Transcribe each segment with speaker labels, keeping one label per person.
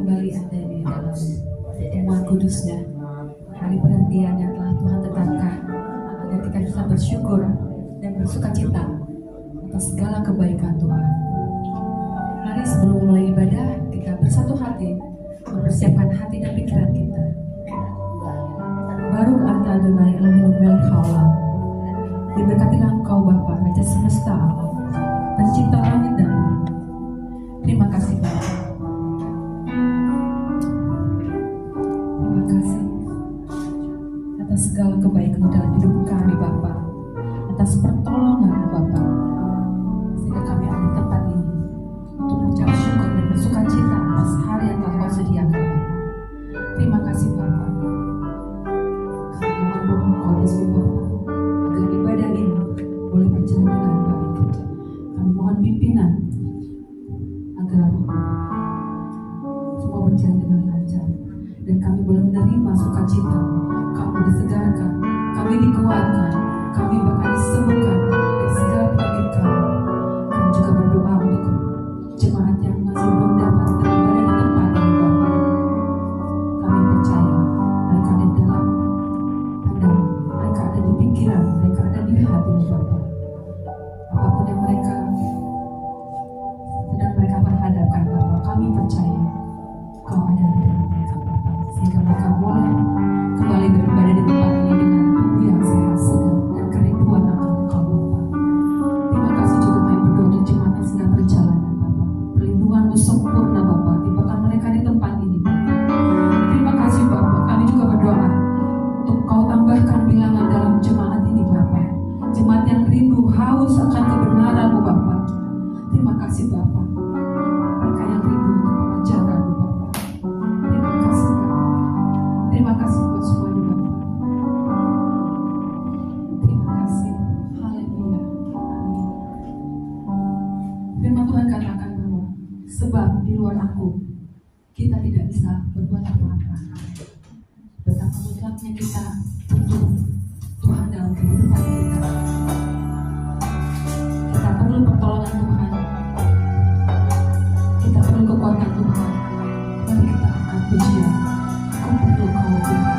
Speaker 1: kembali ada di dalam rumah kudusnya, hari perhentian yang telah Tuhan tetapkan agar kita bisa bersyukur dan bersuka cita atas segala kebaikan Tuhan. Mari sebelum mulai ibadah, kita bersatu hati mempersiapkan hati dan pikiran kita. Baru anta Adonai Elohim melech haolam. Diberkatilah Engkau Bapa, Raja semesta alam, Pencipta langit dan bumi. Terima kasih Bapa. Terima kasih atas segala kebaikan dalam hidup kami Bapa, atas pertolongan Bapa, sehingga kami ada di tempat ini untuk mengucap syukur dan bersuka cita atas hari yang telah Kau sediakan Bapa. Terima kasih Bapa. Kami mohon doa Kau Yesus Bapa, agar ibadah ini boleh berjalan dengan baik. Kami mohon pimpinan agar semua berjalan dengan lancar dan kami boleh menerima sukacita. Kami disegarkan, kami dikuatkan, kami bahkan disembuhkan dari segala penyakit kami. Kami juga berdoa untuk jemaat yang masih belum dapat beribadah di tempat ini Bapa. Kami percaya mereka ada dalam pandangan, mereka ada di pikiran, mereka ada di hati Bapa. Apapun yang sedang mereka perhadapkan Bapa, kami percaya Kau ada di dalam mereka Bapa, sehingga mereka boleh kembali beribadah di tempat ini dengan tubuh yang sehat, segar, dan kerinduan akan Engkau Bapa. Terima kasih juga kami berdoa untuk jemaat yang sedang perjalanan Bapa. Perlindungan-Mu sempurna Bapa, timpakan mereka di tempat ini Bapa. Terima kasih Bapa, kami juga berdoa untuk Kau tambahkan bilangan dalam jemaat ini Bapa. Jemaat yang rindu, haus akan kebenaran-Mu Bapa. Terima kasih Bapa. Mereka yang rindu untuk pengajaran-Mu Bapa. Terima kasih Bapa. Terima kasih buat semuanya Bapa. Terima kasih. Haleluya. Amin. Firman Tuhan katakan bahwa sebab di luar Aku kita tidak bisa berbuat apa-apa. Betapa mutlaknya kita butuh Tuhan dalam kehidupan kita. Kita perlu pertolongan Tuhan. Kita perlu kekuatan Tuhan. Mari kita angkat pujian. Aku perlu Kau Tuhan.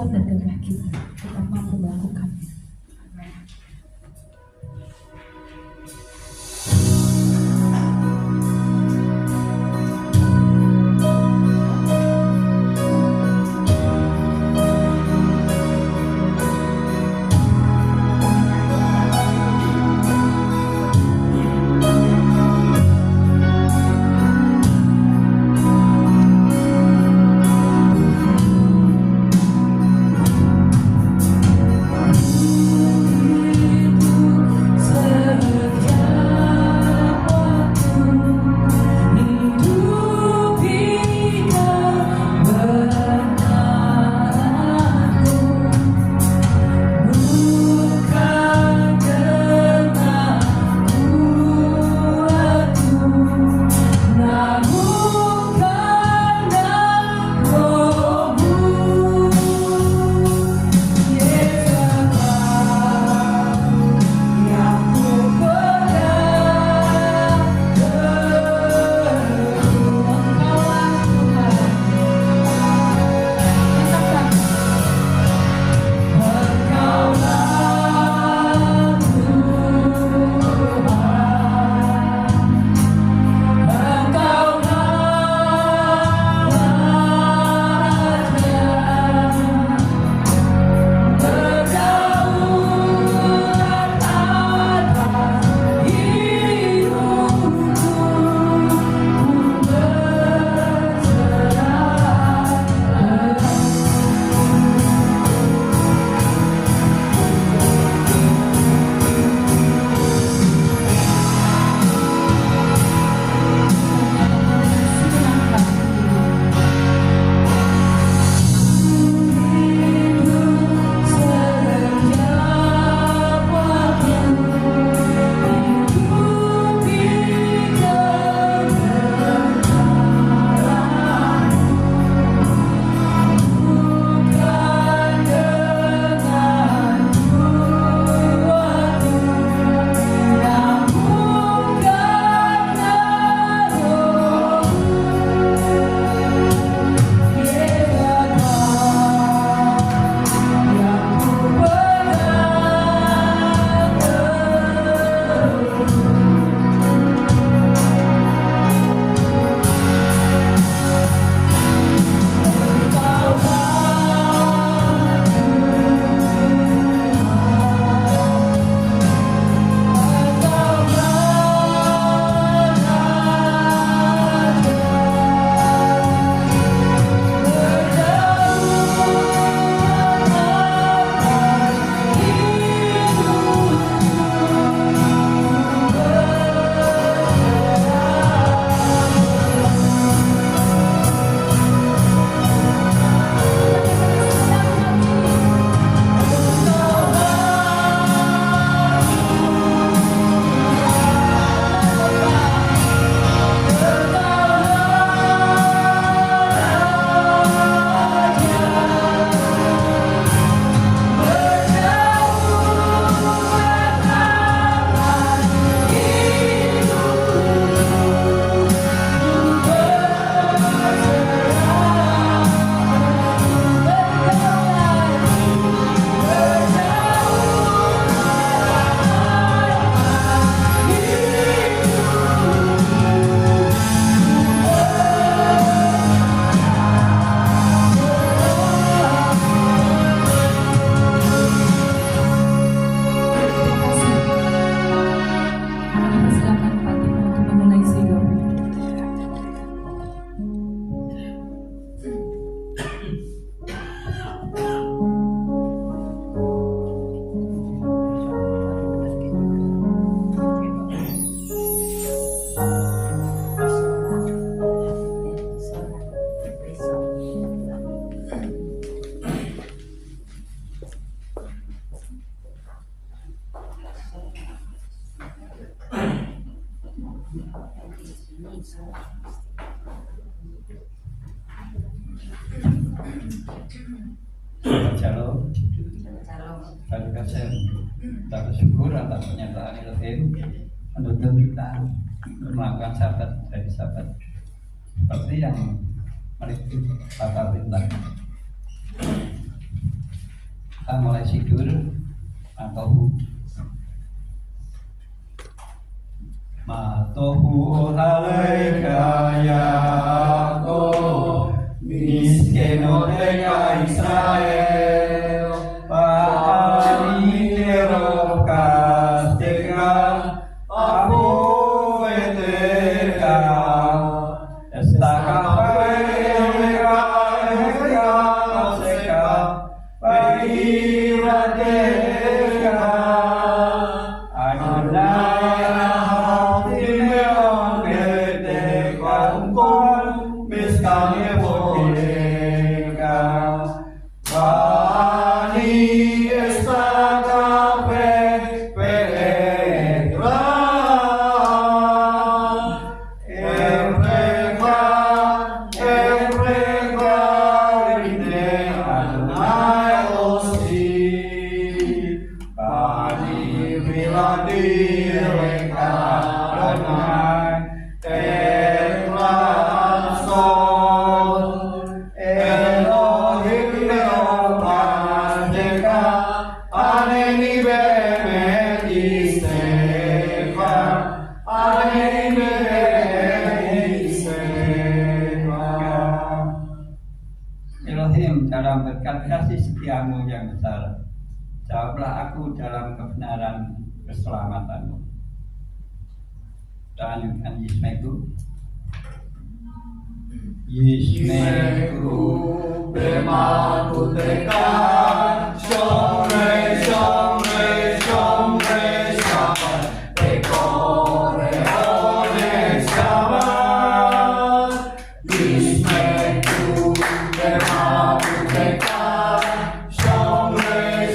Speaker 1: hasrat dan kehendak kita mampu melakukannya.
Speaker 2: Shalom. Terima kasih. Kita bersyukur atas pernyataan Elohim menuntut kita melakukan sabat dari sabat seperti yang mari Bapak perintah. Kita mulai sidur atau Matohu halaika Yaakov miskeno eka Israel Pa'ani rokasteka Abu veteka Estaka eka eka seka Pairateka Adonai Elohim, dalam berkat kasih setiamu yang besar, jawablah aku dalam kebenaran keselamatanmu. Dan lanjutkan Yismeku. Yismeku bemaku tekan, shomre shomre shomre shabat, tekore one shabat. Yismeku bemaku tekan, shomre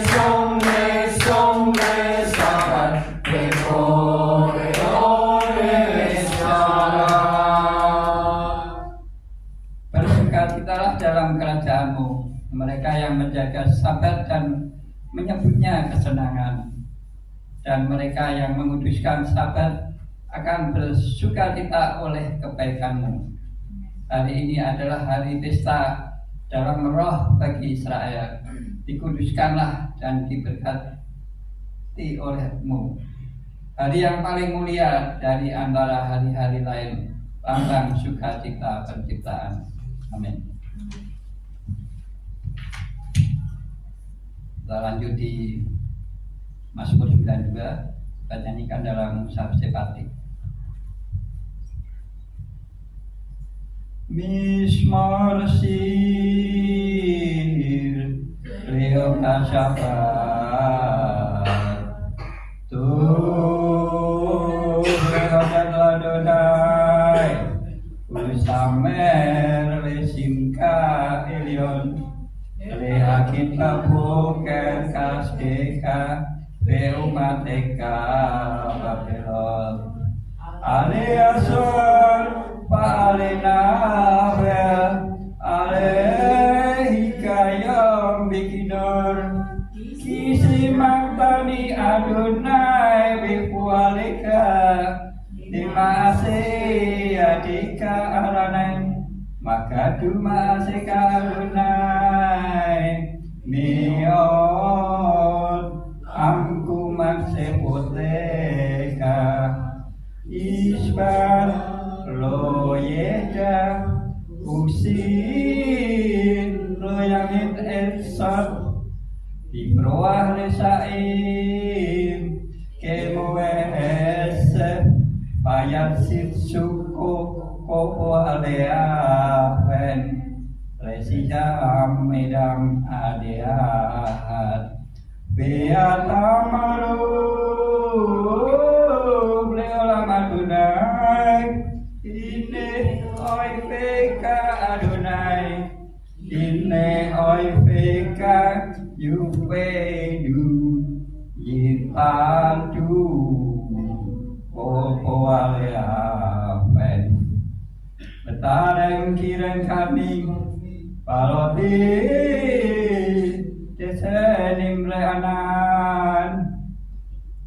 Speaker 2: shomre shomre shabat, tekore one shabat. Bersukacitalah dalam kerajaanmu, mereka yang menjaga sabat dan menyebutnya kesenangan, dan mereka yang menguduskan sabat akan bersukacita oleh kebaikanmu. Hari ini adalah hari pesta dalam roh bagi Israel. Dikuduskanlah dan diberkati olehmu. Hari yang paling mulia dari antara hari-hari lain, lambang sukacita penciptaan. Amin. Kita lanjut di Mazmur 92, kita nyanyikan dalam mushaf sepatik. Mismor sir Leo kasyabat Tuh Leo dan ladonai Usamer lesimka ilion Lehakin kabuker kasdeka Beumateka Babelon Aliasur Palinabel Alehikayom bikinur Kisimantani Adonai Bipualika Dimase Adika Aranai Maka Dumase Adonai Mion Amku Maksepoteka Isbar Lo yeda usin lo yangit elsat di proah lesaim kemuese payat sit suku kopo aleafen lesida medam adeat beatamaru bleolam adunai Dine oi peka Adonai Dine oi peka Yupedu Yipadu Popo aleafen Betareng kireng kami Paloti Desenim leanan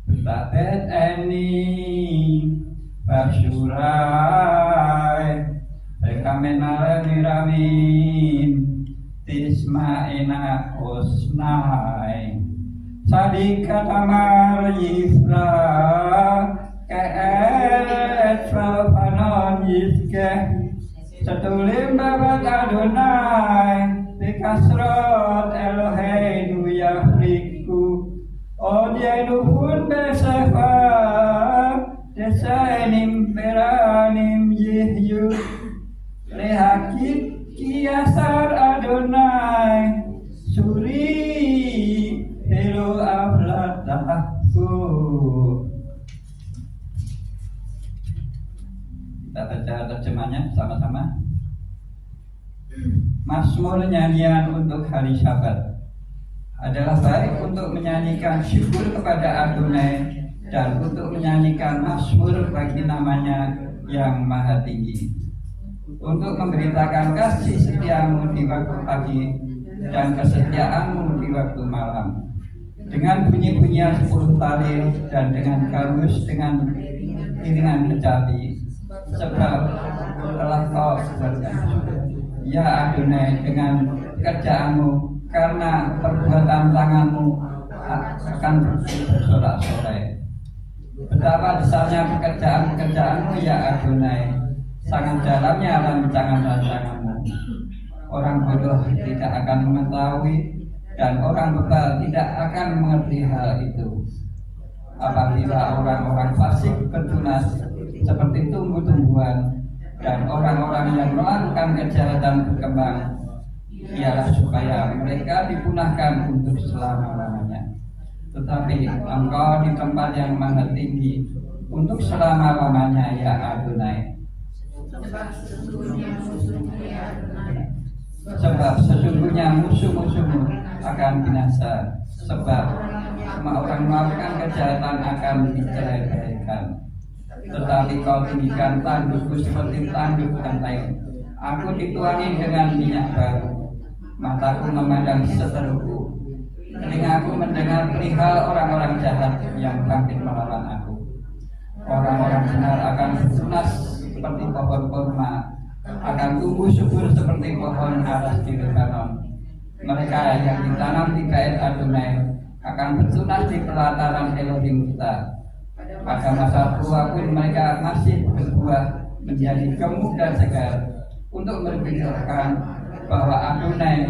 Speaker 2: Betabet eni Baksurai Rekamena niramin Tismaina osnai Sadika tamar yifra Keet fapanon yifke Setulim babat Adonai Dikasrot Eloheinu yafriku Odyainu pun besefa Desanim peranim yihyu Lehakit kiasar Adonai Suri Helo aflatahku. Kita baca terjemahnya sama-sama. Mazmur nyanyian untuk hari Sabat adalah baik untuk menyanyikan syukur kepada Adonai dan untuk menyanyikan mazmur bagi namanya yang maha tinggi, untuk memberitakan kasih setiamu di waktu pagi dan kesetiaanmu di waktu malam, dengan bunyi-bunyian 10 tali dan dengan gambus dengan iringan kecapi, sebab telah kau ya Adonai dengan pekerjaanmu, karena perbuatan tanganmu akan bersorak-sorai. Betapa besarnya pekerjaan-pekerjaanmu ya Adonai, sangat dalamnya rancangan-rancanganmu. Orang bodoh tidak akan mengetahui dan orang bebal tidak akan mengerti hal itu. Apabila orang-orang fasik bertunas seperti tumbuh-tumbuhan dan orang-orang yang melakukan kejahatan berkembang, ialah supaya mereka dipunahkan untuk selama-lamanya. Tetapi engkau di tempat yang maha tinggi untuk selama-lamanya ya Adonai. Sebab sesungguhnya musuh-musuhmu akan binasa, sebab semua orang melakukan kejahatan akan dicerai-beraikan. Tetapi kau tinggikan tandukku seperti tanduk rantai. Aku dituangi dengan minyak baru. Mataku memandang seteruku. Telingaku mendengar perihal orang-orang jahat yang bangkit melawan aku. Orang-orang benar akan bertunas seperti pohon kurma, akan tumbuh subur seperti pohon aras di Lebanon. Mereka yang ditanam di bait Adonai akan bertunas di pelataran Elohim kita. Pada masa tua pun mereka masih berbuah menjadi gemuk dan segar, untuk memberitakan bahwa Adonai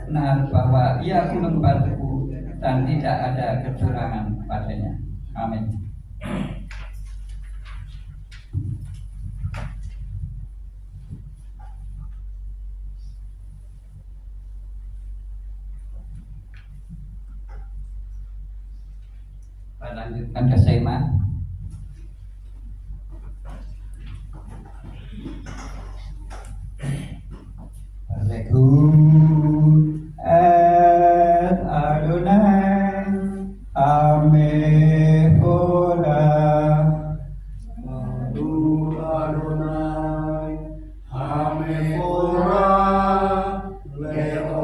Speaker 2: benar, bahwa Ia gunung batuku dan tidak ada kecurangan padanya. Amin. Kita lanjutkan ke Sema. Lekun et Adonai Amehora.
Speaker 3: Adu Adonai Hamefora Leolam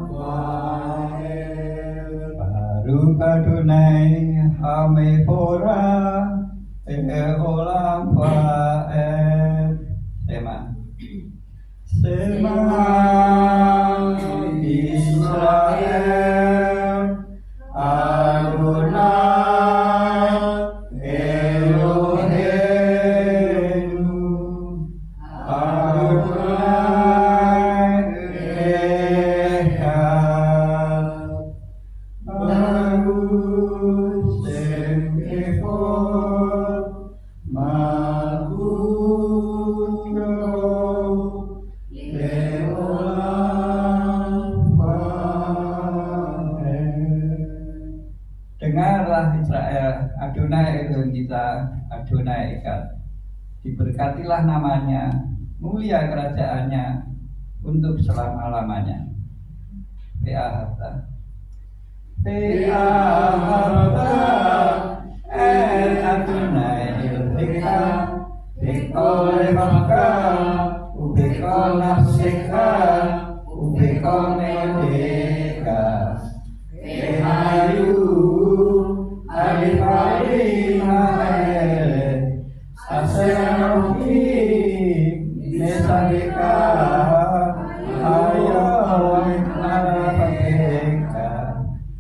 Speaker 3: Vael.
Speaker 2: Baruch Adonai Hamehora Leolam Vael. Sema.
Speaker 3: Sema Israel Adonai Eloheinu Adonai Echad. Baruch Shem Echad Malkuto Dengarlah Israel, Adonai Elohim kita, Adonai Echad. Diberkatilah namanya, mulia kerajaannya untuk selama-lamanya. Pe'ahavta El Adonai Elohika Bikol Levavka Ubikol Nafsika Ubikol Medeka Ehayu Alif Alif Ha'ele Aserohi Nesabika Ayoy Nalapateka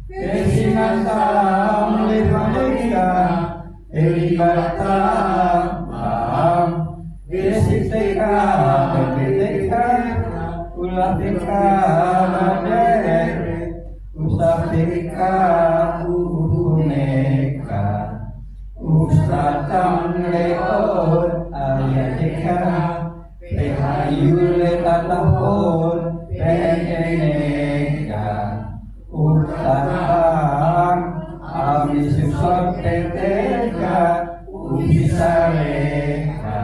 Speaker 3: Esinasam Lifaneka Elibata Maham Esiteka Bebeteka Ulafika Badere Usafika Uhuneka Ustatam Leon Ayatika Pehayule Tatapon Pengeneka Ustatam Amisusot Peteka Ubisareka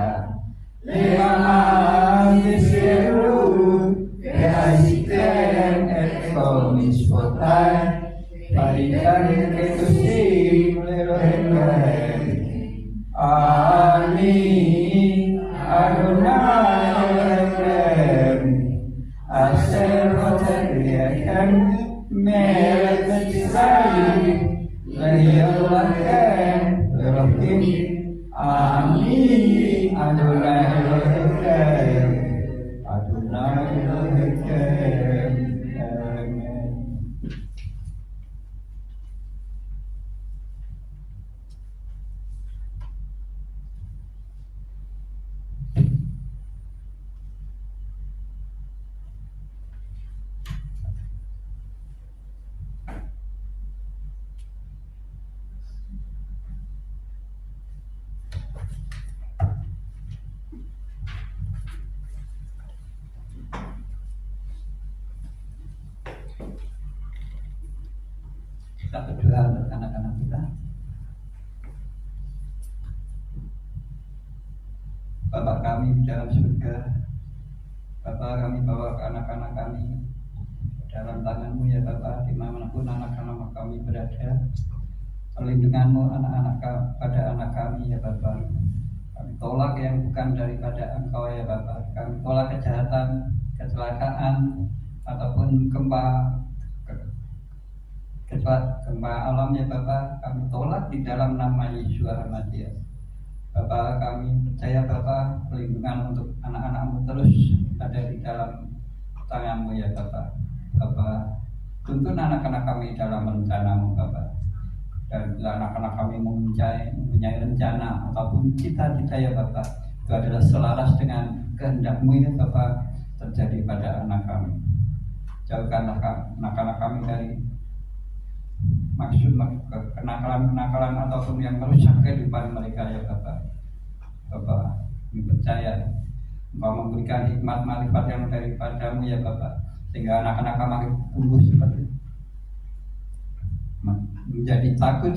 Speaker 3: Lima Disiru Pehayiten Ekomis Potai Paritan Ketusim Lerohen Amin Adonai Elohim Asher Hoteriakan Melek Israel Lehiolakan Lerohim Amin Adonai Elohim Adonai Elohim. Amen. Kita berdoa untuk anak-anak kita. Bapak kami di dalam surga, Bapak kami bawa ke anak-anak kami dalam tangan-Mu ya Bapak, dimanapun anak-anak kami berada. Perlindungan-Mu pada anak kami ya Bapak. Kami tolak yang bukan daripada Engkau ya Bapak. Kami tolak kejahatan, kecelakaan ataupun gempa alam ya Bapak. Kami tolak di dalam nama Yesus Hamadiah. Bapak, kami percaya Bapak, perlindungan untuk anak-anak-Mu terus ada di dalam tangan-Mu ya Bapak. Bapak, tuntun anak-anak kami dalam rencana-Mu Bapak. Dan bila anak-anak kami mempunyai rencana ataupun cita-cita ya Bapak, itu adalah selaras dengan kehendak-Mu ya Bapak, terjadi pada anak kami. Jauhkanlah anak-anak kami dari maksud kenakalan ataupun yang merusak kehidupan mereka ya Bapak. Bapak, kami percaya Engkau memberikan hikmat marifat yang daripada-Mu ya Bapak, sehingga anak-anak kami tumbuh seperti
Speaker 2: menjadi takut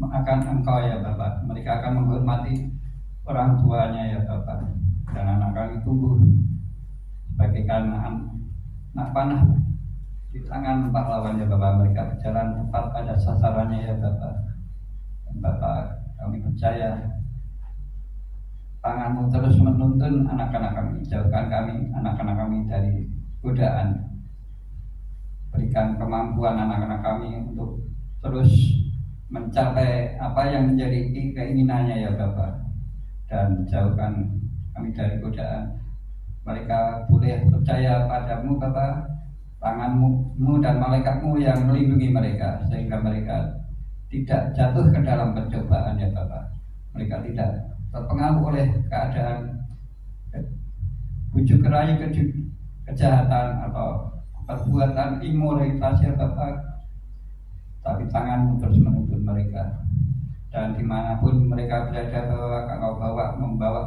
Speaker 2: akan Engkau ya Bapak. Mereka akan menghormati orang tuanya ya Bapak. Dan anak kami tumbuh sebagai anak panah di tangan pahlawan ya Bapak. Mereka berjalan tepat pada sasarannya ya Bapak. Dan Bapak, kami percaya tangan-Mu terus menuntun anak-anak kami, jauhkan kami, anak-anak kami dari godaan. Berikan kemampuan anak-anak kami untuk terus mencapai apa yang menjadi keinginannya ya Bapak. Dan jauhkan kami dari godaan. Mereka boleh percaya padamu Bapak, tangan-Mu dan malaikat-Mu yang melindungi mereka, sehingga mereka tidak jatuh ke dalam percobaan ya Bapak. Mereka tidak terpengaruh oleh keadaan bujuk rayu kejahatan atau perbuatan imoralitas ya Bapak. Tapi tangan-Mu terus menuntun mereka. Dan dimanapun mereka berada bahwa Engkau membawa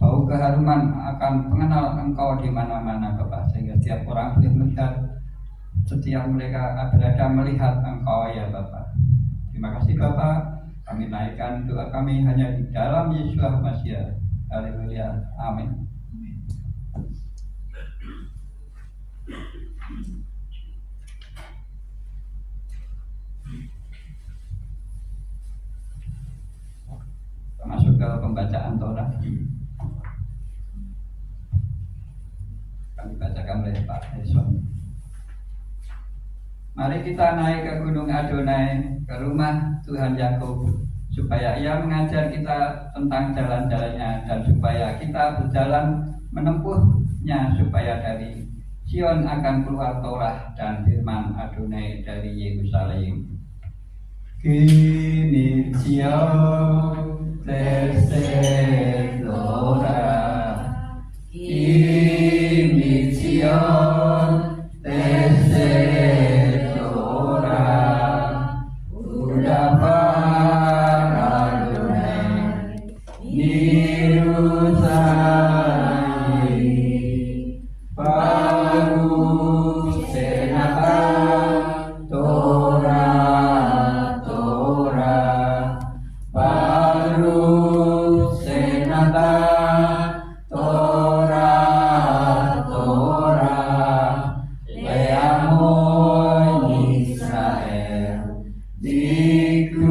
Speaker 2: bau keharuman akan pengenal Engkau di mana-mana Bapak, sehingga setiap orang boleh melihat, setiap mereka berada melihat Engkau ya Bapak. Terima kasih Bapak, kami naikkan doa kami hanya di dalam Yesus Masya. Haleluya, amin. Masuk ke pembacaan Torah. Kami bacakan oleh Pak Eson. Mari kita naik ke Gunung Adonai, ke rumah Tuhan Yakub, supaya Ia mengajar kita tentang jalan-jalannya, dan supaya kita berjalan menempuhnya, supaya dari Sion akan keluar Torah dan firman Adonai dari Yerusalem. Kini Sion Torah, kini Sion Torah, udah Adonai Yerusalem, baru senata Torah, baru senata leamon Israel dikusado.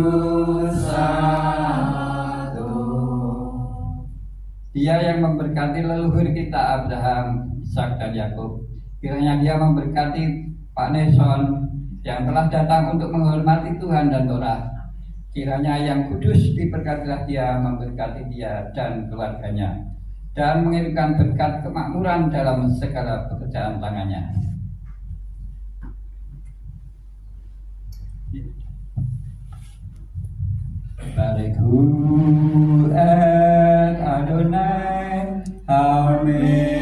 Speaker 2: Dia yang memberkati leluhur kita Abraham, Ishak dan Yakub. Kiranya Dia memberkati Pak Neson yang telah datang untuk menghormati Tuhan dan Torah. Kiranya Yang Kudus diberkatilah Dia, memberkati dia dan keluarganya, dan mengirimkan berkat kemakmuran dalam segala pekerjaan tangannya. Bariku et Adonai Hamehora.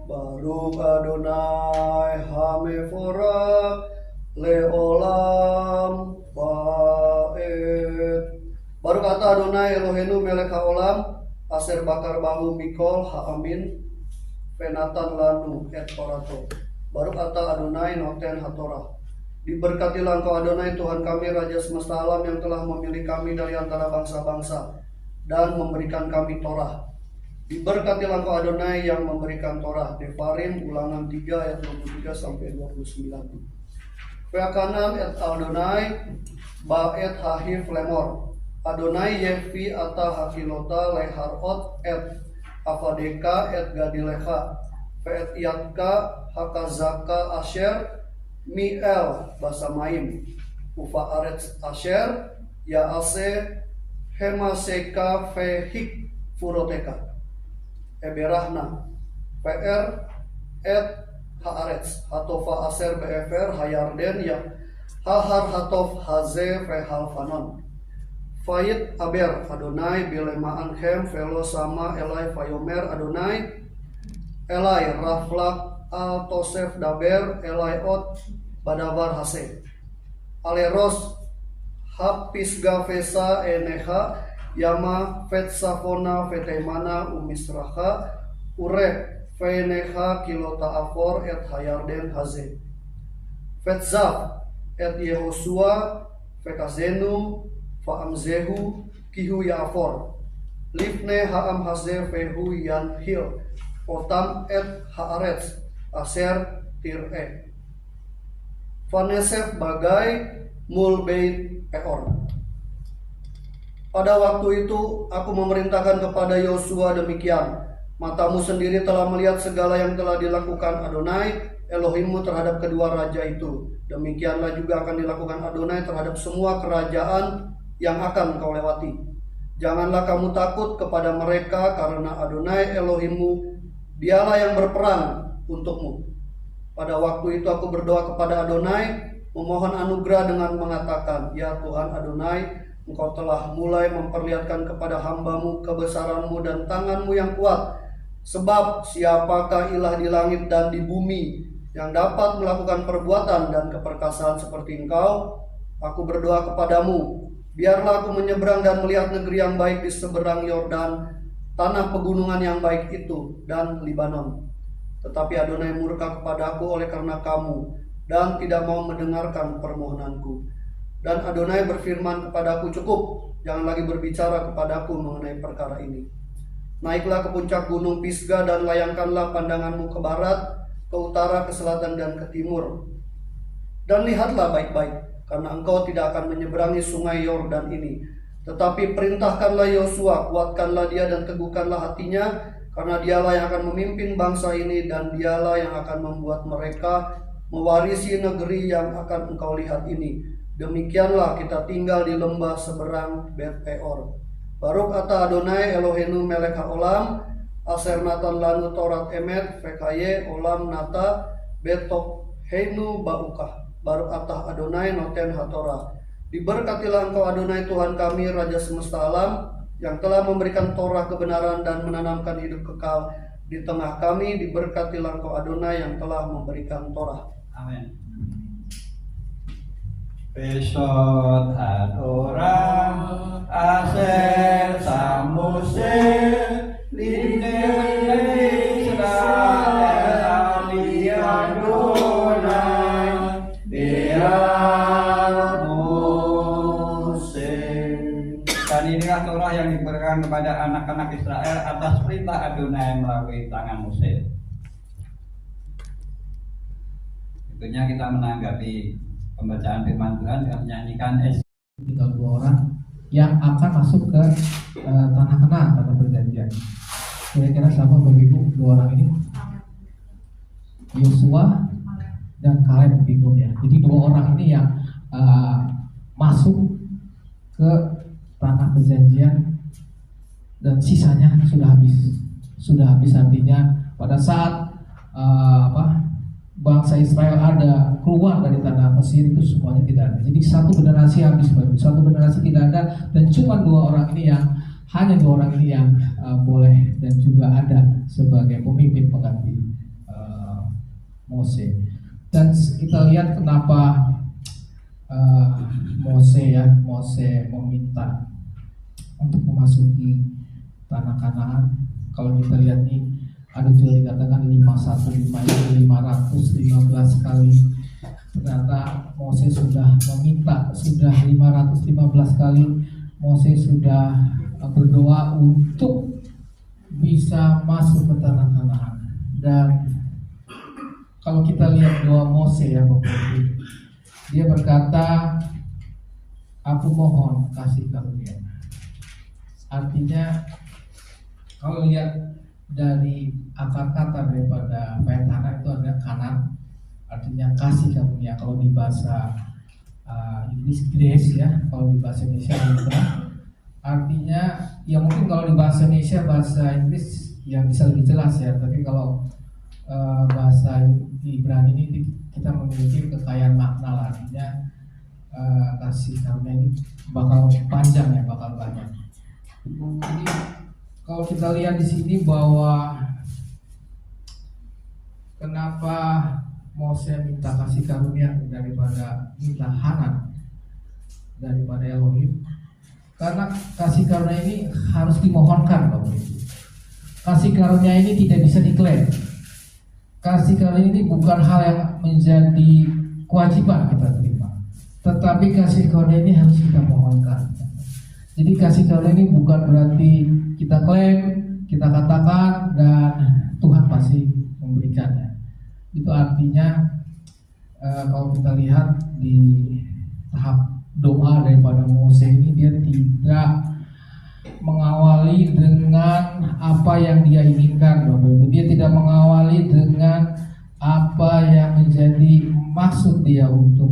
Speaker 4: Baruch Adonai Hamefora leolam baet. Baruch ata Adonai Eloheinu melech haolam aser bakar bahu mikol haamin penatan lanu et torato. Baruch ata Adonai noten hatorah. Diberkatilah Engkau Adonai Tuhan kami, Raja semesta alam, yang telah memilih kami dari antara bangsa-bangsa dan memberikan kami Torah. Diberkatilah Engkau Adonai yang memberikan Torah. Devarim Ulangan 3 ayat 23 sampai 29. Peakanan et Adonai baet hahif lemor. Adonai yefi ata hakilota leharot et afadeka et gadilecha. Veet iatka hakazaka asher miel basamaim. Ufa aretz asher yaase hemaseka fehik furoteka. Eberahna PR et haaretz hatofa aser befer hayarden ya hahar hatof haze fehalfanon. Fayit aber Adonai bilemaan hem velo sama elai fayomer Adonai elai raflak al tosef daber elai ot badabar hase aleros hapis gavesa eneha Yama Vetsafona Vetemana Umisraha Ure Veneha Kilota Afor et Hayarden Haze Vetzaf et Yehosua Vekazenu Faamzehu Kihu Yaafor Lifne Haam Haze Vehu Yan Hil Otam et Haaretz Aser Tir'e Vanesef Bagai Mul Beit Peor. Pada waktu itu aku memerintahkan kepada Yosua demikian, matamu sendiri telah melihat segala yang telah dilakukan Adonai Elohimmu terhadap kedua raja itu. Demikianlah juga akan dilakukan Adonai terhadap semua kerajaan yang akan kau lewati. Janganlah kamu takut kepada mereka, karena Adonai Elohimmu dialah yang berperang untukmu. Pada waktu itu aku berdoa kepada Adonai, memohon anugerah dengan mengatakan, ya Tuhan Adonai, Engkau telah mulai memperlihatkan kepada hambamu kebesaranmu dan tanganmu yang kuat. Sebab siapakah ilah di langit dan di bumi yang dapat melakukan perbuatan dan keperkasaan seperti Engkau? Aku berdoa kepadamu, biarlah aku menyeberang dan melihat negeri yang baik di seberang Yordan, tanah pegunungan yang baik itu, dan Libanon. Tetapi Adonai murka kepadaku oleh karena kamu, dan tidak mau mendengarkan permohonanku. Dan Adonai berfirman kepadaku, cukup, jangan lagi berbicara kepadaku mengenai perkara ini. Naiklah ke puncak gunung Pisga dan layangkanlah pandanganmu ke barat, ke utara, ke selatan, dan ke timur. Dan lihatlah baik-baik, karena engkau tidak akan menyeberangi sungai Yordan ini. Tetapi perintahkanlah Yosua, kuatkanlah dia dan teguhkanlah hatinya, karena dialah yang akan memimpin bangsa ini, dan dialah yang akan membuat mereka mewarisi negeri yang akan engkau lihat ini. Demikianlah kita tinggal di lembah seberang Bet Peor. Baruk ata Adonai Eloheinu melek haolam, aser natan lanu Torat emet, vekaye olam nata betok heinu baukah. Baruk ata Adonai noten hatorah. Diberkatilah engkau Adonai Tuhan kami, Raja semesta alam, yang telah memberikan Torah kebenaran dan menanamkan hidup kekal di tengah kami. Diberkatilah engkau Adonai yang telah memberikan Torah.
Speaker 2: Amin. Besot Hatorah Aser Samuse Linde Israel Ali Adonai Beat Mose. Dan inilah Torah yang diberikan kepada anak-anak Israel atas perintah Adonai melalui tangan Mose. Tentunya kita menanggapi pembacaan firman Tuhan dengan menyanyikan
Speaker 5: kita dua orang yang akan masuk ke tanah Kanaan, tanah perjanjian. Kira-kira siapa Bapak Ibu dua orang ini? Yosua dan Kaleb ya. Jadi dua orang ini yang masuk ke tanah perjanjian dan sisanya sudah habis. Sudah habis artinya pada saat bangsa Israel ada keluar dari tanah Mesir itu semuanya tidak ada. Jadi satu generasi habis baru, satu generasi tidak ada, dan cuma hanya dua orang ini yang boleh dan juga ada sebagai pemimpin pengganti Mose. Dan kita lihat kenapa Mose meminta untuk memasuki tanah Kanaan. Kalau kita lihat nih, ada juga dikatakan 515 kali. Ternyata Mose sudah meminta, sudah 515 kali Mose sudah berdoa untuk bisa masuk ke tanah Kanaan. Dan kalau kita lihat doa Mose ya Bapak Ibu, dia berkata, aku mohon kasih karunia. Artinya kalau lihat dari akar kata daripada Petana itu ada kanan, artinya kasih karunia. Kalau di bahasa Inggris grace ya, kalau di bahasa Indonesia artinya ya mungkin kalau di bahasa Indonesia bahasa Inggris yang bisa lebih jelas ya, tapi kalau bahasa Ibrani ini kita memiliki kekayaan makna lah. Artinya kasih karunia ini bakal panjang ya, bakal banyak. Jadi kalau kita lihat di sini bahwa kenapa Mose minta kasih karunia daripada minta Hanan daripada Elohim, Karena kasih karunia ini harus dimohonkan, Bapak Ibu. Kasih karunia ini tidak bisa diklaim. Kasih karunia ini bukan hal yang menjadi kewajiban kita terima, tetapi kasih karunia ini harus kita mohonkan. Jadi kasih karunia ini bukan berarti kita klaim, kita katakan dan Tuhan pasti memberikannya. Itu artinya kalau kita lihat di tahap doa daripada Mose ini, dia tidak mengawali dengan apa yang dia inginkan, Bapak Ibu. Dia tidak mengawali dengan apa yang menjadi maksud dia untuk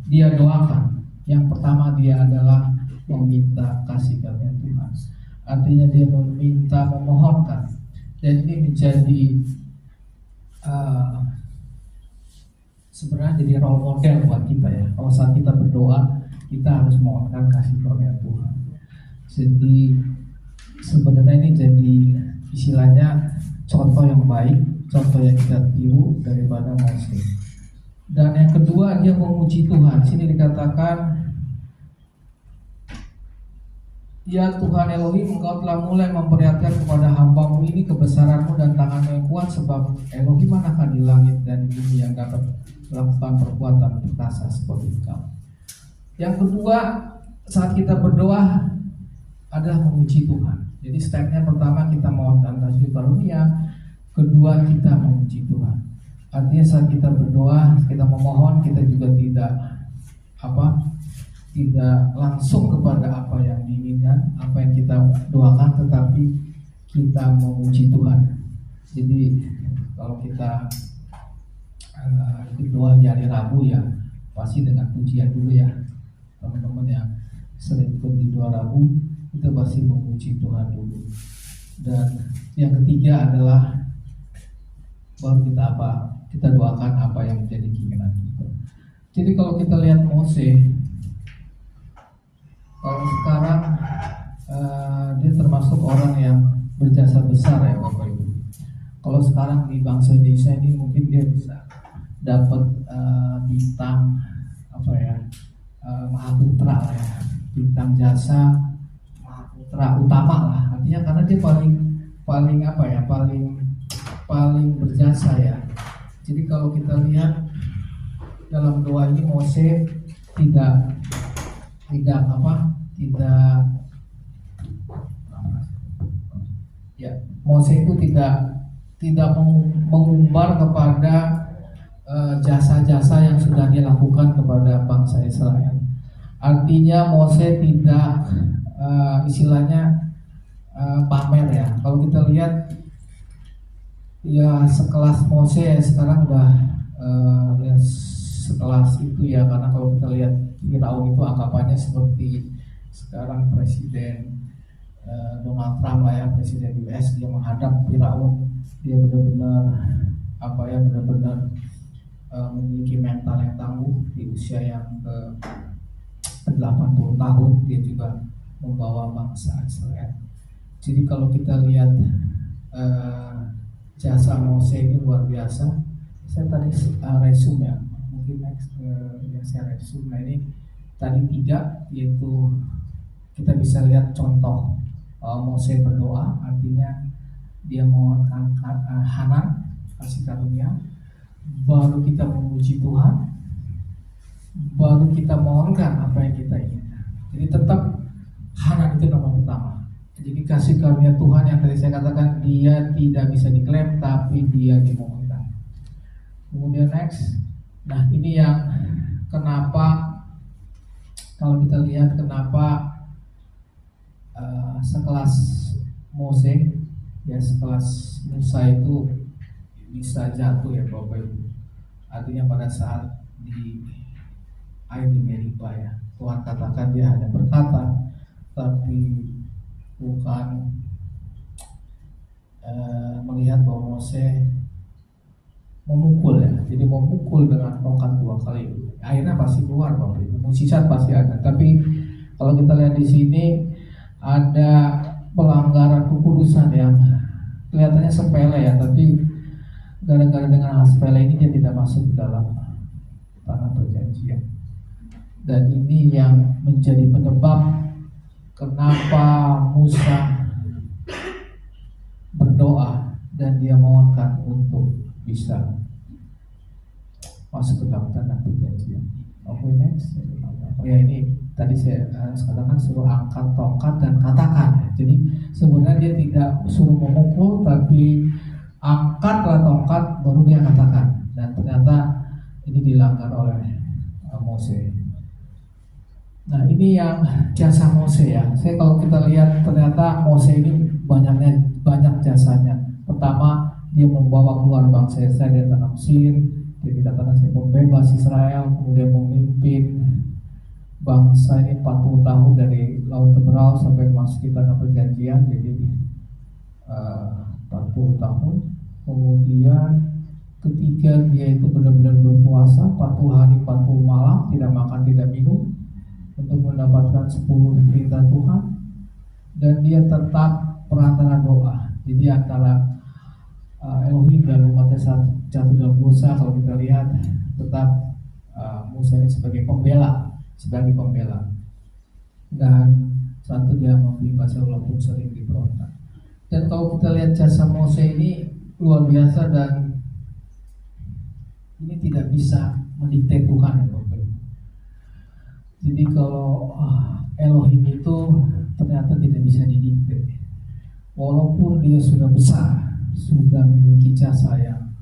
Speaker 5: dia doakan. Yang pertama dia adalah meminta kasih karunia Tuhan. Artinya dia meminta, memohonkan. Dan ini menjadi sebenarnya jadi role model buat kita ya. Kalau saat kita berdoa, kita harus mohonkan kasih karunia Tuhan. Jadi sebenarnya ini jadi istilahnya contoh yang baik, contoh yang kita tiru daripada Mose. Dan yang kedua, dia memuji Tuhan. Sini dikatakan, ya Tuhan Elohim, Engkau telah mulai memperlihatkan kepada hamba-Mu ini kebesaran-Mu dan tangan-Mu yang kuat, sebab Elohim manakah di langit dan di bumi yang dapat melakukan perbuatan perkasa seperti Engkau. Yang kedua, saat kita berdoa adalah memuji Tuhan. Jadi stepnya pertama kita mohonkan kasih karunia, kedua kita memuji Tuhan. Artinya saat kita berdoa, kita memohon, kita juga tidak langsung kepada apa yang diinginkan, apa yang kita doakan, tetapi kita memuji Tuhan. Jadi kalau kita ikut doa di hari Rabu ya pasti dengan pujian dulu ya. Teman-teman yang sering ikut di doa Rabu itu pasti memuji Tuhan dulu. Dan yang ketiga adalah baru kita doakan apa yang menjadi keinginan kita. Jadi kalau kita lihat Mose, kalau sekarang dia termasuk orang yang berjasa besar ya Bapak Ibu. Kalau sekarang di bangsa Indonesia ini mungkin dia bisa dapat bintang Mahaputra ya, bintang jasa Mahaputra utama lah. Artinya karena dia paling berjasa ya. Jadi kalau kita lihat dalam doa ini Mose Mose itu tidak mengumbar kepada jasa-jasa yang sudah dia lakukan kepada bangsa Israel. Artinya Mose tidak pamer ya. Kalau kita lihat ya sekelas Mose ya sekarang udah ya sekelas itu ya, karena kalau kita lihat Firaun itu anggapannya seperti sekarang Presiden Donald Trump lah ya, Presiden US. Dia menghadap Firaun, dia benar-benar memiliki mental yang tangguh di usia yang ke 80 tahun. Dia juga membawa bangsa Israel. Jadi kalau kita lihat jasa Mose ini luar biasa. Saya tadi resume ya, mungkin next yang saya resume. Nah ini tadi 3, yaitu kita bisa lihat contoh Mose berdoa, artinya dia mohonkan Hanan kasih karunia, baru kita memuji Tuhan, baru kita mohonkan apa yang kita inginkan. Jadi tetap Hanan itu nomor pertama. Jadi kasih karunia Tuhan yang tadi saya katakan, dia tidak bisa diklaim tapi dia dimohonkan. Kemudian next, nah ini yang kenapa kalau kita lihat kenapa sekelas Mose ya, sekelas Musa itu bisa jatuh ya Bapak Ibu. Artinya pada saat di air di Meriba ya, Tuhan katakan dia hanya berkata tapi bukan melihat bahwa Mose memukul ya. Jadi memukul dengan tongkat 2 kali. Akhirnya pasti keluar Bapak Ibu. Mukjizat pasti ada. Tapi kalau kita lihat di sini ada pelanggaran kekudusan yang kelihatannya sepele ya, tapi gara-gara dengan hal sepele ini dia tidak masuk ke dalam tanah perjanjian. Dan ini yang menjadi penyebab kenapa Musa berdoa dan dia mohonkan untuk bisa masuk ke dalam tanah perjanjian. Oke, next. Oh ya, ini tadi saya katakan suruh angkat tongkat dan katakan. Jadi sebenarnya dia tidak suruh memukul, tapi angkatlah tongkat baru dia katakan. Dan ternyata ini dilanggar oleh Mose. Nah, ini yang jasa Mose ya. Kalau kita lihat ternyata Mose ini banyak jasanya. Pertama, dia membawa keluar bangsa Israel dari tanah Mesir. Dia dikatakan saya membebas Israel, kemudian memimpin bangsa ini 40 tahun dari Laut Teberau sampai masuk ke tanah perjanjian. Jadi 40 tahun. Kemudian ketiga dia itu benar-benar berpuasa 40 hari 40 malam, tidak makan tidak minum untuk mendapatkan 10 perintah Tuhan. Dan dia tetap perantara doa. Jadi antara Elohim dan umatnya saat jatuh dalam dosa, kalau kita lihat tetap Musa ini sebagai pembela. Dan satu dia membebaskan walaupun sering diberontak. Dan kalau kita lihat jasa Mose ini luar biasa, dan ini tidak bisa mendikte Tuhan ya Bapak. Jadi kalau Elohim itu ternyata tidak bisa didikte. Walaupun dia sudah besar, sudah memiliki jasa yang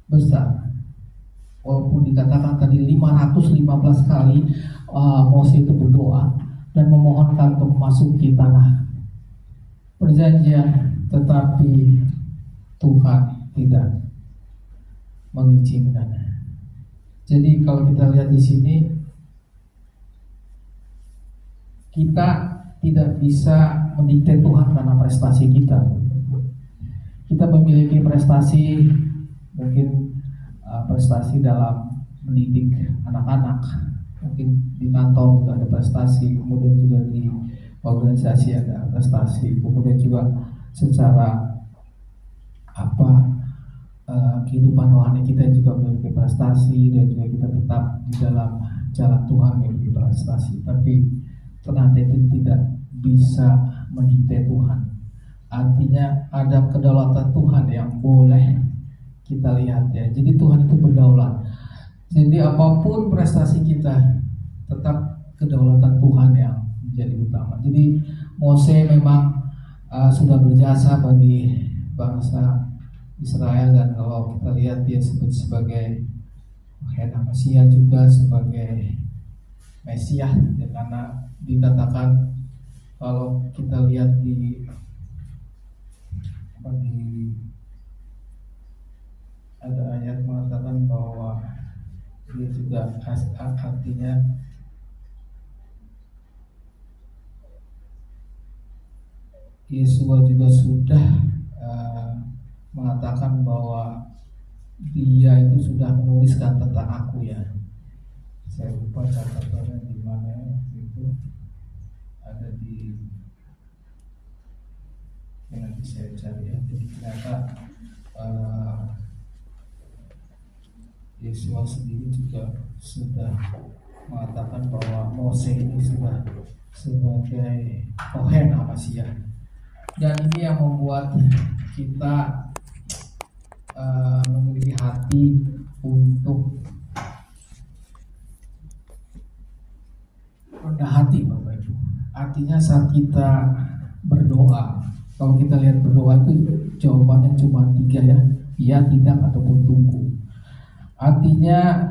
Speaker 5: besar, walaupun dikatakan tadi 515 kali Mose itu berdoa dan memohonkan untuk memasuki tanah perjanjian, tetapi Tuhan tidak mengizinkan. Jadi kalau kita lihat di sini, kita tidak bisa mendikte Tuhan karena prestasi kita. Kita memiliki prestasi, mungkin prestasi dalam mendidik anak-anak, mungkin di kantor juga ada prestasi, kemudian juga di organisasi ada prestasi, kemudian juga secara kehidupan rohani kita juga memiliki prestasi, dan juga kita tetap di dalam jalan Tuhan memiliki prestasi. Tapi ternyata itu tidak bisa mendikte Tuhan. Artinya ada kedaulatan Tuhan yang boleh kita lihat ya. Jadi Tuhan itu berdaulat. Jadi apapun prestasi kita, tetap kedaulatan Tuhan yang menjadi utama. Jadi Mose memang sudah berjasa bagi bangsa Israel, dan kalau kita lihat dia sebut sebagai Mesias juga sebagai Mesias, karena dikatakan kalau kita lihat di ada ayat mengatakan bahwa dia juga artinya Yesus juga sudah mengatakan bahwa dia itu sudah menuliskan tentang aku ya. Saya lupa catatannya di mana itu, ada di nanti saya cari ya. Jadi ternyata Yesus sendiri juga sudah mengatakan bahwa Mose ini sudah sebagai Kohen Mesias. Dan ini yang membuat kita memiliki hati untuk rendah hati Bapak Ibu. Artinya saat kita berdoa, kalau kita lihat berdoa itu jawabannya cuma 3 ya, iya, tidak, ataupun tunggu. Artinya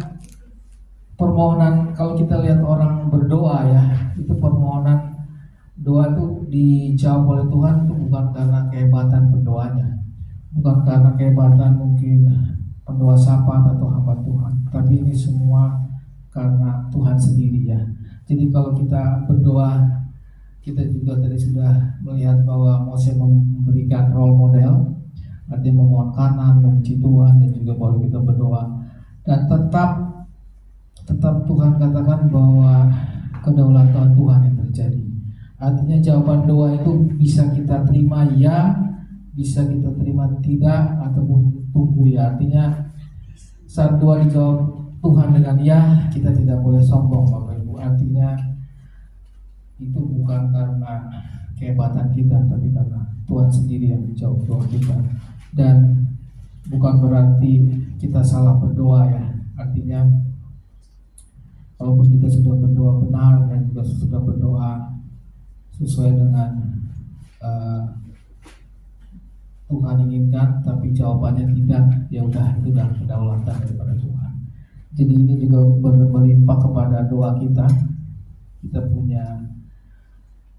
Speaker 5: permohonan, kalau kita lihat orang berdoa ya, itu permohonan doa itu dijawab oleh Tuhan itu bukan karena kehebatan berdoanya, bukan karena kehebatan mungkin pendoa syafaat atau hamba Tuhan, tapi ini semua karena Tuhan sendiri ya. Jadi kalau kita berdoa, kita juga tadi sudah melihat bahwa Mose memberikan role model, artinya memohon kanan, memuji Tuhan, dan juga baru kita berdoa. Dan tetap Tuhan katakan bahwa kedaulatan Tuhan yang terjadi. Artinya jawaban doa itu bisa kita terima ya, bisa kita terima tidak, ataupun tunggu ya. Artinya saat doa dijawab Tuhan dengan ya, kita tidak boleh sombong Bapak Artinya itu bukan karena kehebatan kita, tapi karena Tuhan sendiri yang menjawab doa kita. Dan bukan berarti kita salah berdoa ya. Artinya walaupun kita sudah berdoa benar dan juga sudah berdoa sesuai dengan Tuhan inginkan, tapi jawabannya tidak, ya udah, itu dah kedaulatan daripada Tuhan. Jadi ini juga berimpact kepada doa kita. Kita punya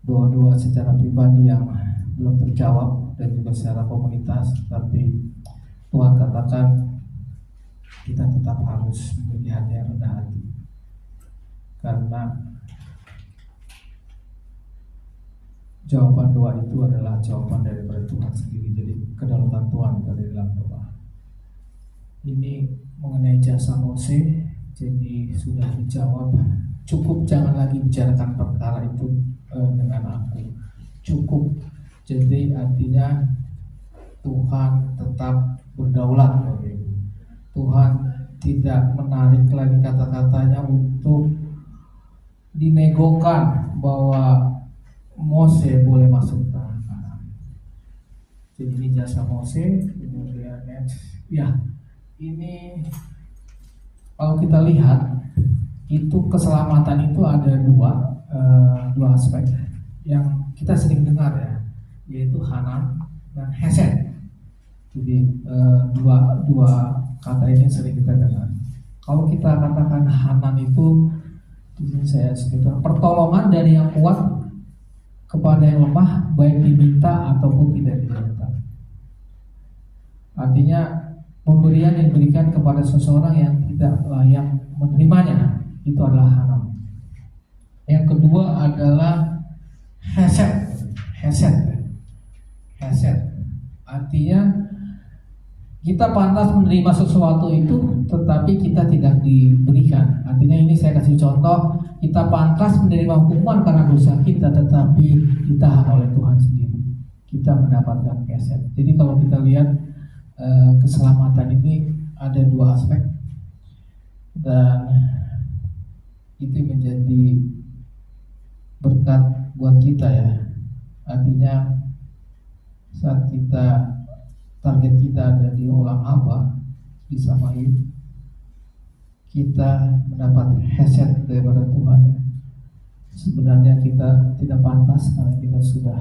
Speaker 5: doa-doa secara pribadi yang belum terjawab dan juga secara komunitas, tapi Tuhan katakan kita tetap harus memiliki hati yang rendah hati, karena jawaban doa itu adalah jawaban daripada Tuhan sendiri. Jadi kedaulatan Tuhan ada di dalam doa. Ini mengenai jasa Mose, jadi sudah dijawab. Cukup, jangan lagi bicarakan perkara itu dengan aku. Cukup. Jadi artinya Tuhan tetap berdaulat. Tuhan tidak menarik lagi kata-katanya untuk dinegokan bahwa Mose boleh masuk ke tanah. Jadi ini jasa Mose. Kemudian ya, ini kalau kita lihat itu keselamatan itu ada dua aspek yang kita sering dengar ya, yaitu Hanan dan Hesed. Jadi dua kata ini sering kita dengar. Kalau kita katakan Hanan itu, di sini saya sebutkan pertolongan dari yang kuat kepada yang lemah, baik diminta ataupun tidak diminta. Artinya pemberian yang diberikan kepada seseorang yang tidak layak menerimanya, itu adalah Hanan. Yang kedua adalah Hesed. Artinya kita pantas menerima sesuatu itu, tetapi kita tidak diberikan. Artinya ini saya kasih contoh, kita pantas menerima hukuman karena dosa kita, tetapi ditahan oleh Tuhan sendiri. Kita mendapatkan Hesed. Jadi kalau kita lihat keselamatan ini ada dua aspek, dan itu menjadi berkat buat kita ya. Artinya saat kita target kita ada di olam haba, di Samaria, kita mendapat Hesed daripada Tuhan ya. Sebenarnya kita tidak pantas karena kita sudah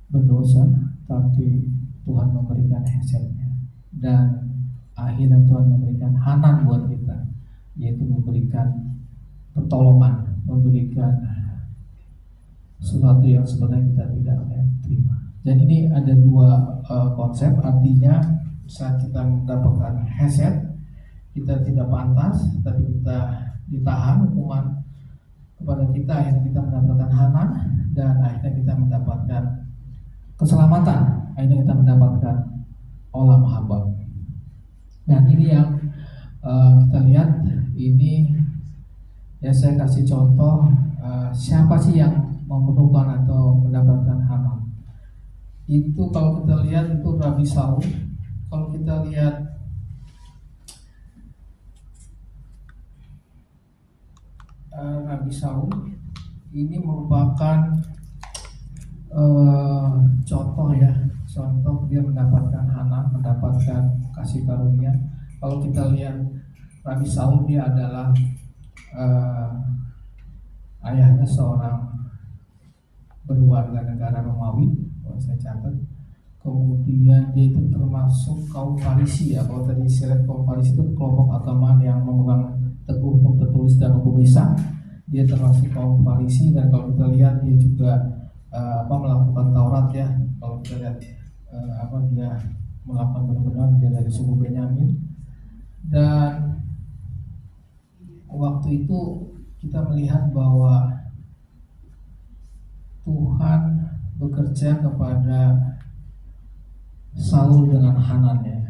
Speaker 5: berdosa, tapi Tuhan memberikan Hesednya. Dan akhirnya Tuhan memberikan Hanan buat kita, yaitu memberikan pertolongan, memberikan sesuatu yang sebenarnya kita tidak terima. Dan ini ada dua konsep. Artinya saat kita mendapatkan Hesed, kita tidak pantas, tapi kita ditahan hukuman kepada kita, akhirnya kita mendapatkan Hanan, dan akhirnya kita mendapatkan keselamatan, akhirnya kita mendapatkan olam haba. Dan ini yang kita lihat, ini ya saya kasih contoh, siapa sih yang memerlukan atau mendapatkan Hanan. Itu kalau kita lihat itu Rabi Saul. Kalau kita lihat Rabi Saul ini merupakan contoh ya, contoh dia mendapatkan Hanan, mendapatkan kasih karunia. Kalau kita lihat Rabi Saul, dia adalah ayahnya seorang berwarga negara Romawi, kalau saya catat. Kemudian dia itu termasuk kaum Farisi ya. Kalau tadi saya lihat kaum Farisi itu kelompok agama yang memegang teguh hukum tertulis dan hukum lisan. Dia termasuk kaum Farisi, dan kalau kita lihat dia juga melakukan Taurat ya. Kalau kita lihat dia melakukan benar-benar, dia dari suku Benyamin. Dan waktu itu kita melihat bahwa Tuhan bekerja kepada Saul dengan Hanan ya.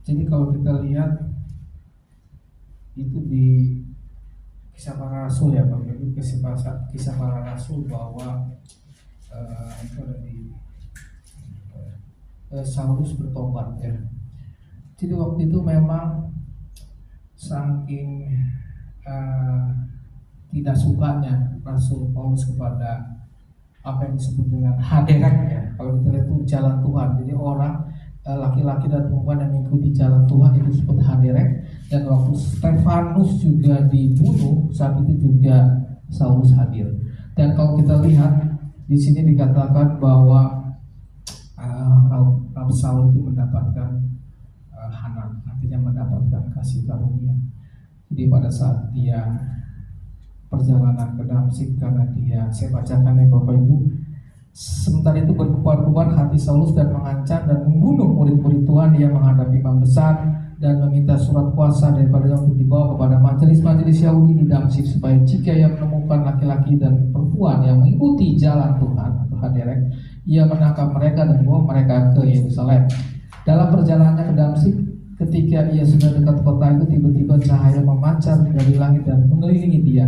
Speaker 5: Jadi kalau kita lihat itu di Kisah Para Rasul ya, Bapak Ibu, Kisah Para Rasul bahwa itu ada di Saulus bertobat ya. Jadi waktu itu memang saking tidak sukanya Rasul Paulus kepada apa yang disebut dengan haderek ya. Kalau kita lihat itu jalan Tuhan. Jadi orang laki-laki dan perempuan yang mengikuti jalan Tuhan itu disebut haderek. Dan waktu Stefanus juga dibunuh, saat itu juga Saulus hadir. Dan kalau kita lihat di sini dikatakan bahwa Saul itu mendapatkan Hanan, artinya mendapatkan kasih karunia. Jadi pada saat dia perjalanan ke Damsik, karena saya bacakan ya Bapak Ibu, sementara itu berkobar-kobar hati Saulus dan mengancam dan membunuh murid-murid Tuhan. Dia menghadapi imam besar dan meminta surat kuasa daripadanya untuk dibawa kepada majelis-majelis Yahudi di Damsik, supaya jika ia menemukan laki-laki dan perempuan yang mengikuti jalan Tuhan atau haderek, ia menangkap mereka dan membawa mereka ke Yerusalem. Dalam perjalanannya ke Damsik, ketika ia sudah dekat kota itu, tiba-tiba cahaya memancar dari langit dan mengelilingi dia.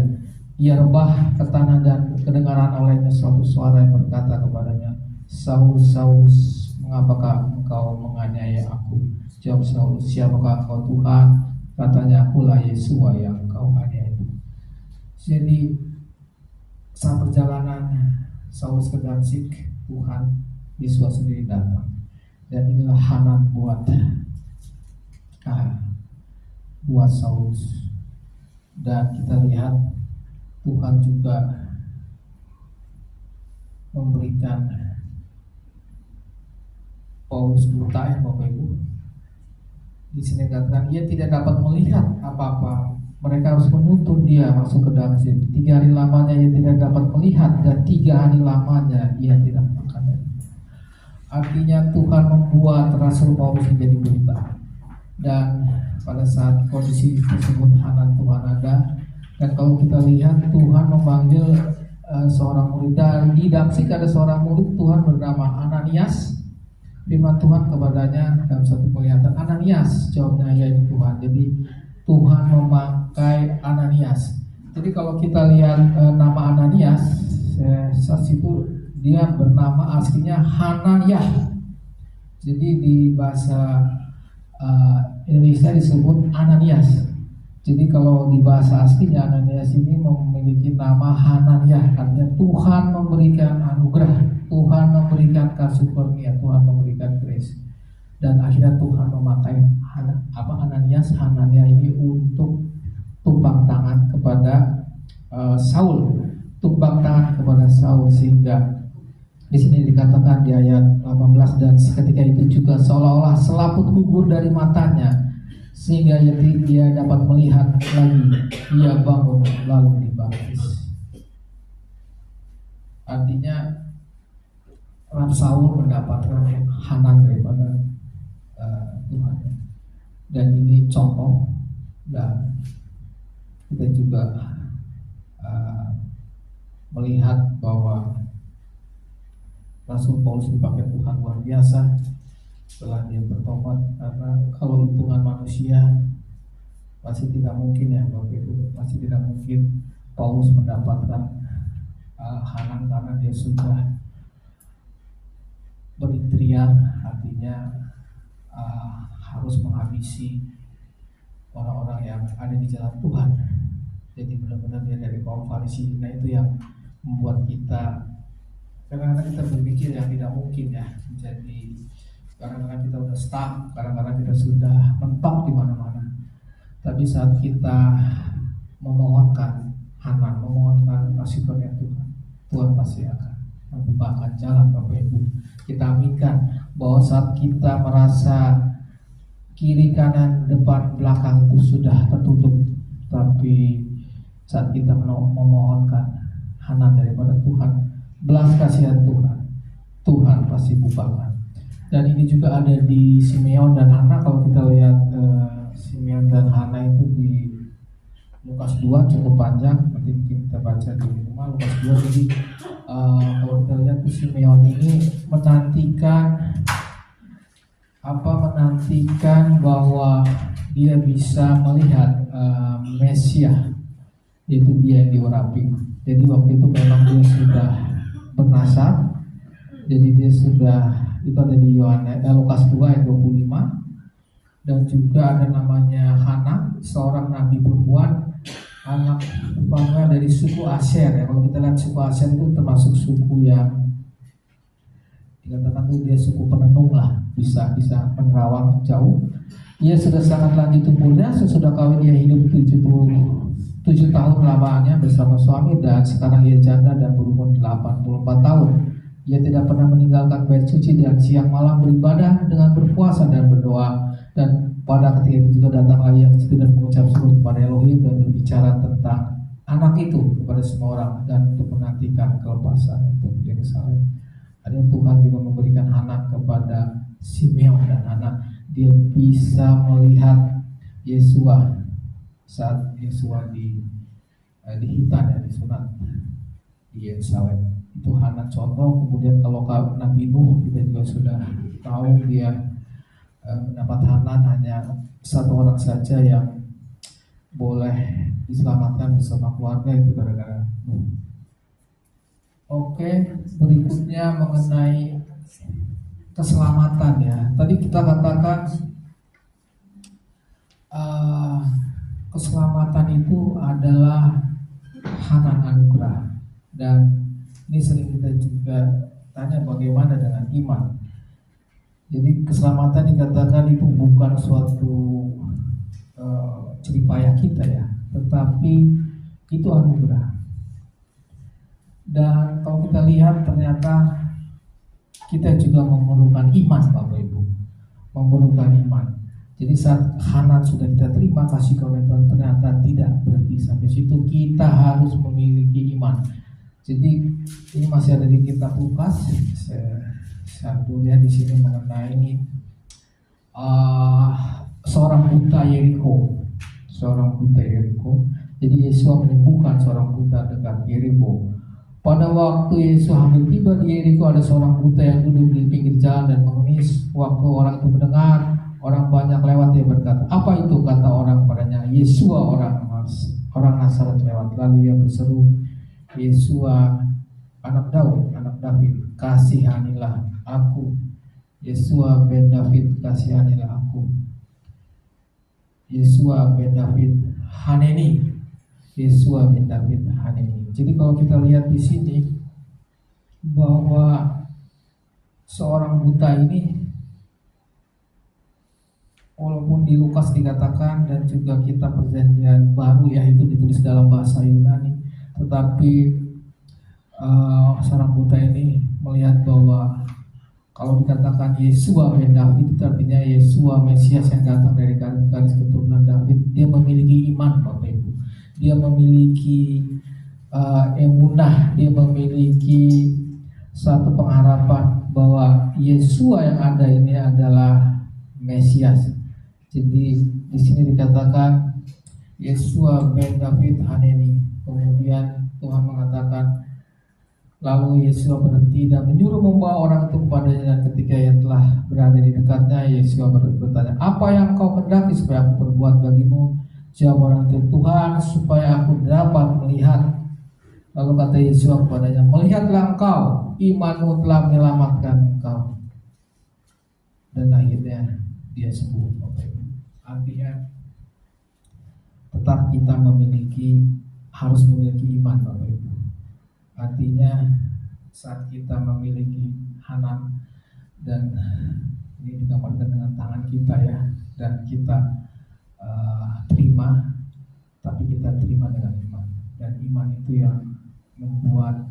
Speaker 5: Ia rebah ke tanah dan kedengaran olehnya suatu suara yang berkata kepadanya, "Saulus, Saulus, mengapakah engkau menganiaya aku?" Jawab Saulus, "Siapakah engkau Tuhan?" Katanya, "Akulah Yesua yang engkau aniaya." Jadi saat perjalanan Saulus ke Damsik, Tuhan Yesua sendiri datang. Dan inilah Hanan buat Saulus. Dan kita lihat Tuhan juga memberikan Paulus buta ya Bapak Ibu. Di sini dikatakan ia tidak dapat melihat apa-apa. Mereka harus menuntun dia masuk ke Damsik. 3 hari lamanya ia tidak dapat melihat, dan 3 hari lamanya ia tidak makan. Artinya Tuhan membuat Rasul Paulus menjadi buta. Dan pada saat kondisi tersebut Hanan Tuhan ada. Dan kalau kita lihat Tuhan memanggil seorang murid. Dan di Damsik ada seorang murid Tuhan bernama Ananias. Firman Tuhan kepadanya dalam satu penglihatan, "Ananias," jawabnya, "Ya ini Tuhan." Jadi Tuhan memakai Ananias. Jadi kalau kita lihat nama Ananias, saat itu dia bernama aslinya Hananiah. Jadi di bahasa Indonesia disebut Ananias. Jadi kalau di bahasa aslinya Ananias ini memiliki nama Hananiah, artinya Tuhan memberikan anugerah, Tuhan memberikan kasih karunia, Tuhan memberikan grace. Dan akhirnya Tuhan memakai Ananias, Hananiah ini untuk tumpang tangan kepada Saul, sehingga di sini dikatakan di ayat 18, dan ketika itu juga seolah-olah selaput gugur dari matanya, sehingga dia dapat melihat lagi. Ia bangun lalu dibaptis. Artinya Saul mendapatkan Hanan daripada Tuhan. Dan ini contoh, dan kita juga melihat bahwa Rasul Paulus dipakai Tuhan luar biasa setelah dia bertobat. Karena kalau hitungan manusia pasti tidak mungkin ya Bapak Ibu, pasti tidak mungkin Paulus mendapatkan Hanan, karena dia sudah berikhtiar, artinya harus menghabisi orang-orang yang ada di jalan Tuhan. Jadi benar-benar dia dari kaum Farisi. Nah itu yang membuat kita kadang-kadang kita berpikir yang tidak mungkin ya, menjadi kadang-kadang kita sudah stuck, kadang-kadang kita sudah mentok di mana-mana. Tapi saat kita memohonkan Hanan, memohonkan kasih karunia Tuhan, Tuhan pasti akan membukakan jalan Bapak Ibu. Kita aminkan bahwa saat kita merasa kiri kanan depan belakang itu sudah tertutup, tapi saat kita memohonkan Hanan daripada Tuhan, belas kasihan Tuhan, Tuhan pasti bukakan. Dan ini juga ada di Simeon dan Hana. Kalau kita lihat Simeon dan Hana itu di Lukas 2 cukup panjang, nanti kita baca di rumah Lukas 2. Jadi kalau kita lihat Simeon ini menantikan bahwa dia bisa melihat Mesias, yaitu dia yang diurapi. Jadi waktu itu memang dia sudah bernasar. Jadi dia sudah, itu ada di Lukas 2 ayat 25. Dan juga ada namanya Hana, seorang nabi perempuan anak Fanuel dari suku Asher ya. Kalau kita lihat suku Asher itu termasuk suku yang dikatakan tuh dia suku penenung lah, bisa menerawang jauh. Ia sudah sangat lanjut umurnya, sesudah kawin ia hidup 77 tahun lamanya bersama suami, dan sekarang ia janda dan berumur 84 tahun. Ia tidak pernah meninggalkan bait suci dan siang malam beribadah dengan berpuasa dan berdoa. Dan pada ketika itu juga datanglah ia ke situ dan mengucap syukur kepada Elohim dan berbicara tentang anak itu kepada semua orang dan untuk menantikan kelepasan untuk Yerusalem. Ada Tuhan juga memberikan anak kepada Simeon dan anak. Dia bisa melihat Yesua saat Yesua dihitan ya, disunat di Yerusalem. Itu anak contoh. Kemudian kalau Nabi Nuh kita juga sudah tahu dia mendapat Hanan, hanya satu orang saja yang boleh diselamatkan bersama keluarga, itu gara-gara Nuh. Oke, berikutnya mengenai keselamatan ya. Tadi kita katakan keselamatan itu adalah Hanan anugerah, dan ini sering kita juga tanya bagaimana dengan iman. Jadi keselamatan dikatakan itu bukan suatu jeripayah kita ya, tetapi itu anugerah. Dan kalau kita lihat ternyata kita juga memerlukan iman, Bapak Ibu, memerlukan iman. Jadi saat Hanan sudah kita terima kasih karunia Tuhan, ternyata tidak berhenti sampai situ, kita harus memiliki iman. Jadi ini masih ada di kitab Lukas. Saya lihat di sini mengenai seorang buta Yeriko. Jadi Yesus menyembuhkan seorang buta dekat Yeriko. Pada waktu Yesus hampir tiba di Yeriko, ada seorang buta yang duduk di pinggir jalan dan mengemis. Waktu orang itu mendengar orang banyak lewat, dia berkata, "Apa itu?" Kata orang padanya, "Yesua orang Nazaret lewat." Lalu ia berseru, "Yesua anak David, kasihanilah aku. Yesua ben David, kasihanilah aku. Yesua ben David, haneni. Yesua ben David, haneni." Jadi kalau kita lihat di sini bahwa seorang buta ini, walaupun di Lukas dikatakan dan juga kitab Perjanjian Baru ya itu ditulis dalam bahasa Yunani, tetapi seorang buta ini melihat bahwa kalau dikatakan Yesua ben David, itu artinya Yesua Mesias yang datang dari garis keturunan David. Dia memiliki iman, Bapak Ibu. Dia memiliki emunah, dia memiliki satu pengharapan bahwa Yesua yang ada ini adalah Mesias. Jadi di sini dikatakan Yesua ben David haneni. Kemudian Tuhan mengatakan, lalu Yesua berhenti dan menyuruh membawa orang itu kepadanya, dan ketika ia telah berada di dekatnya, Yesua bertanya, "Apa yang kau kehendaki supaya aku perbuat bagimu?" Jawab orang itu, "Tuhan, supaya aku dapat melihat." Lalu kata Yesua kepadanya, "Melihatlah engkau, imanmu telah menyelamatkan engkau." Dan akhirnya dia sembuh. Artinya tetap kita harus memiliki iman, Bapak Ibu. Artinya saat kita memiliki Hanan, dan ini digambarkan dengan tangan kita ya, dan kita terima, tapi kita terima dengan iman. Dan iman itu yang membuat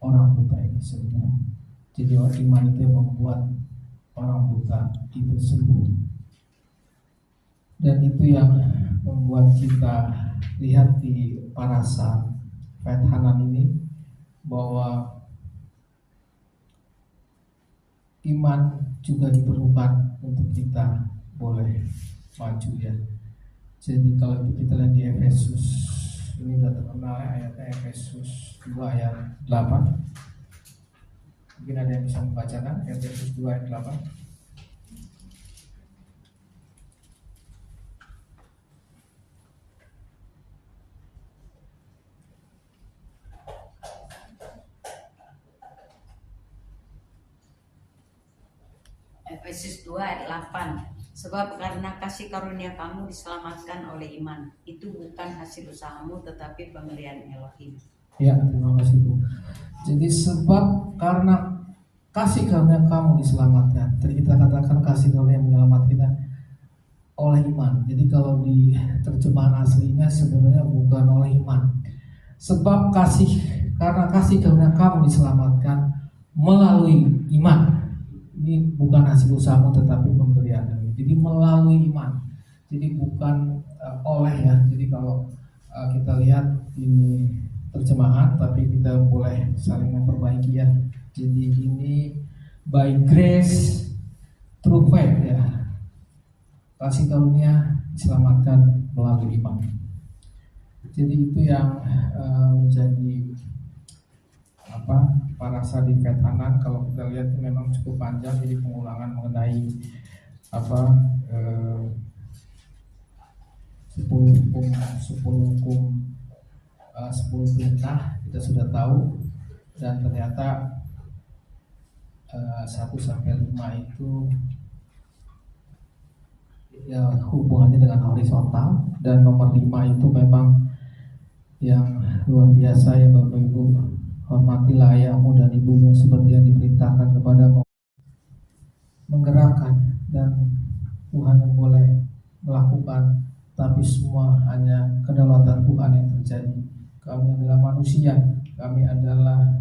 Speaker 5: orang buta ini sembuh. Jadi iman itu yang membuat orang buta itu sembuh. Dan itu yang membuat kita lihat di parasa Hanan ini bahwa iman juga diperlukan untuk kita boleh maju ya. Jadi kalau kita lihat di Efesus, ini sudah terkenal ayatnya, Efesus 2 ayat 8. Mungkin ada yang bisa membacakan Efesus 2 ayat 8.
Speaker 6: Efesus 2 ayat 8. Sebab karena kasih karunia kamu diselamatkan oleh iman. Itu bukan hasil usahamu tetapi pemberian Elohim.
Speaker 5: Ya, terima kasih Bu. Jadi sebab karena kasih karunia kamu diselamatkan. Tadi kita katakan kasih karunia menyelamatkan kita oleh iman. Jadi kalau di terjemahan aslinya sebenarnya bukan oleh iman. Sebab karena kasih karunia kamu diselamatkan melalui iman. Ini bukan hasil usahamu tetapi pemberian. Jadi melalui iman. Jadi bukan oleh ya. Jadi kalau kita lihat ini terjemahan, tapi kita boleh saling memperbaiki ya. Jadi ini by grace through faith ya. Kasih karunia diselamatkan melalui iman. Jadi itu yang menjadi parasa di Ketanan. Kalau kita lihat memang cukup panjang, jadi pengulangan mengenai 10 perintah kita sudah tahu, dan ternyata 1-5 itu ya hubungannya dengan horizontal, dan nomor 5 itu memang yang luar biasa ya Bapak Ibu. Hormatilah ayahmu dan ibumu seperti yang diperintahkan kepadamu. Menggerakkan, dan Tuhan yang boleh melakukan, tapi semua hanya kedaulatan Tuhan yang terjadi. Kami adalah manusia, kami adalah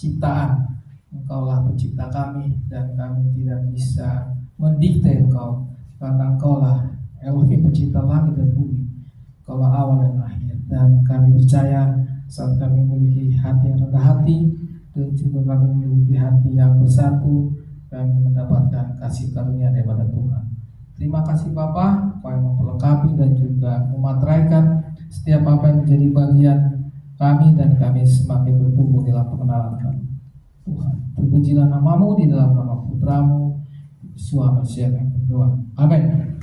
Speaker 5: ciptaan. Engkaulah pencipta kami, dan kami tidak bisa mendikte Engkau, karena Engkaulah Elohim pencipta langit dan bumi. Engkaulah awal dan akhir, dan kami percaya saat kami memiliki hati yang rendah hati, dan juga kami memiliki hati yang bersatu, kami mendapatkan kasih karunia daripada Tuhan. Terima kasih Bapa, Kau yang memperlengkapi dan juga memateraikan setiap apa yang menjadi bagian kami, dan kami semakin bertumbuh dalam pengenalan kami. Tuhan, terpujilah namamu di dalam nama Putramu, Yeshua Mashiach yang berdoa. Amin.